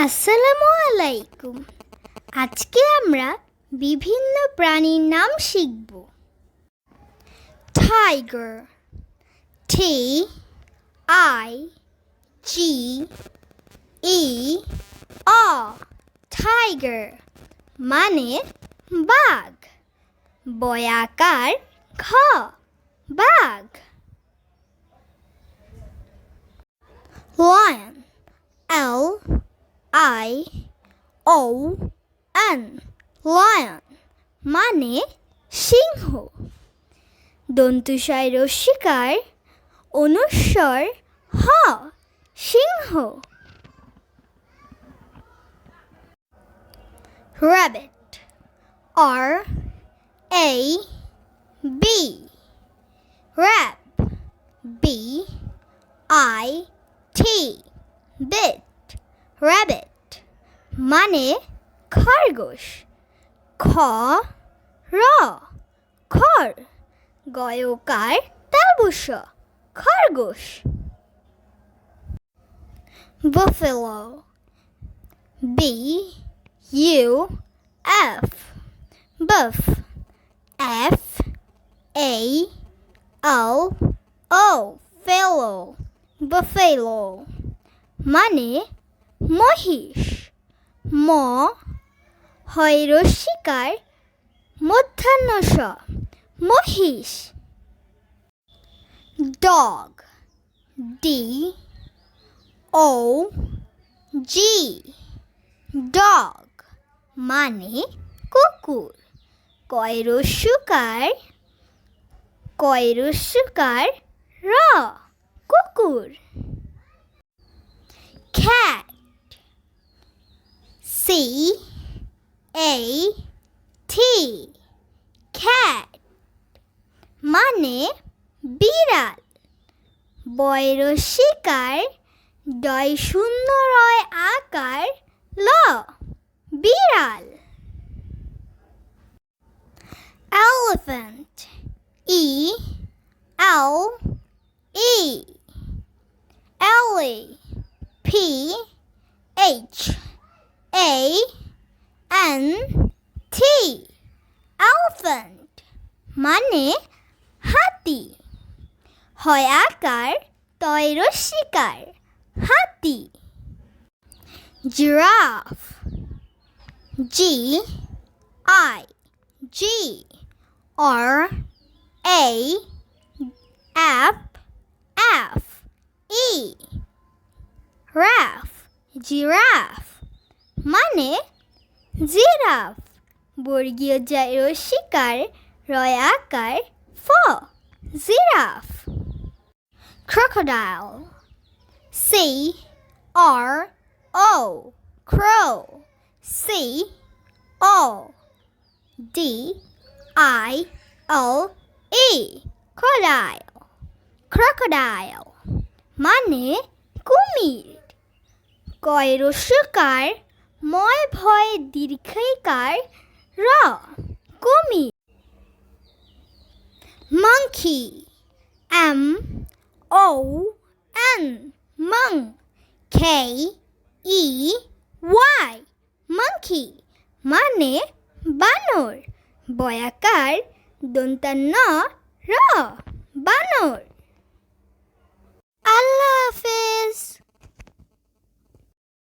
আসসালামু আলাইকুম। আজকে আমরা বিভিন্ন প্রাণীর নাম শিখব। টাইগার, T-I-G-E-R, টাইগার মানে বাঘ। বয়াকার ঘ, বাঘ। লায়ন, L-I-O-N, লায়ন মানে সিংহ। দন্তুস্বয় রস্যিকার অনুস্বর হ, সিংহ। Rabbit, R-A-B, rab, B-I-T, bit, rabbit মানে খরগোশ। খ, র, খর, গয়কার তালবস্য, খরগোশ। Buffalo, B-U-F, buff, F-A-L-O, fellow, buffalo মানে মহিষ। ম, হয় রস্যিকার মধ্যাহ্ন স, মহিষ। Dog, D-O-G, dog মানে কুকুর। কয়রস্যকার র, কুকুর। Cat, C-A-T, cat মানে বিড়াল। বয়রস্যিকার ডয় শূন্য রয় আকার ল, বিড়াল। Elephant, E-L-E, P-H-A-N-T, elephant মানে হাতি। হয় আকার তয় রস্যিকার হাতি। Giraffe, G-I-R-A-F-F-E, জিরাফ মানে জিরাফ। বর্গীয় যায় রস্যিকার রয় আকার ফ, giraffe. Crocodile, C-R-O, crow, C-O-D-I-L-E, crocodile মানে কুমির। কয়রস্যকার ময় ভয় দীর্ঘইকার র, কুমির। Monkey, M-O-N, monk, K-E-Y, monkey মানে বানর। বয়াকার দন্তান্ন র, বানর। আল্লাহ হাফেজ।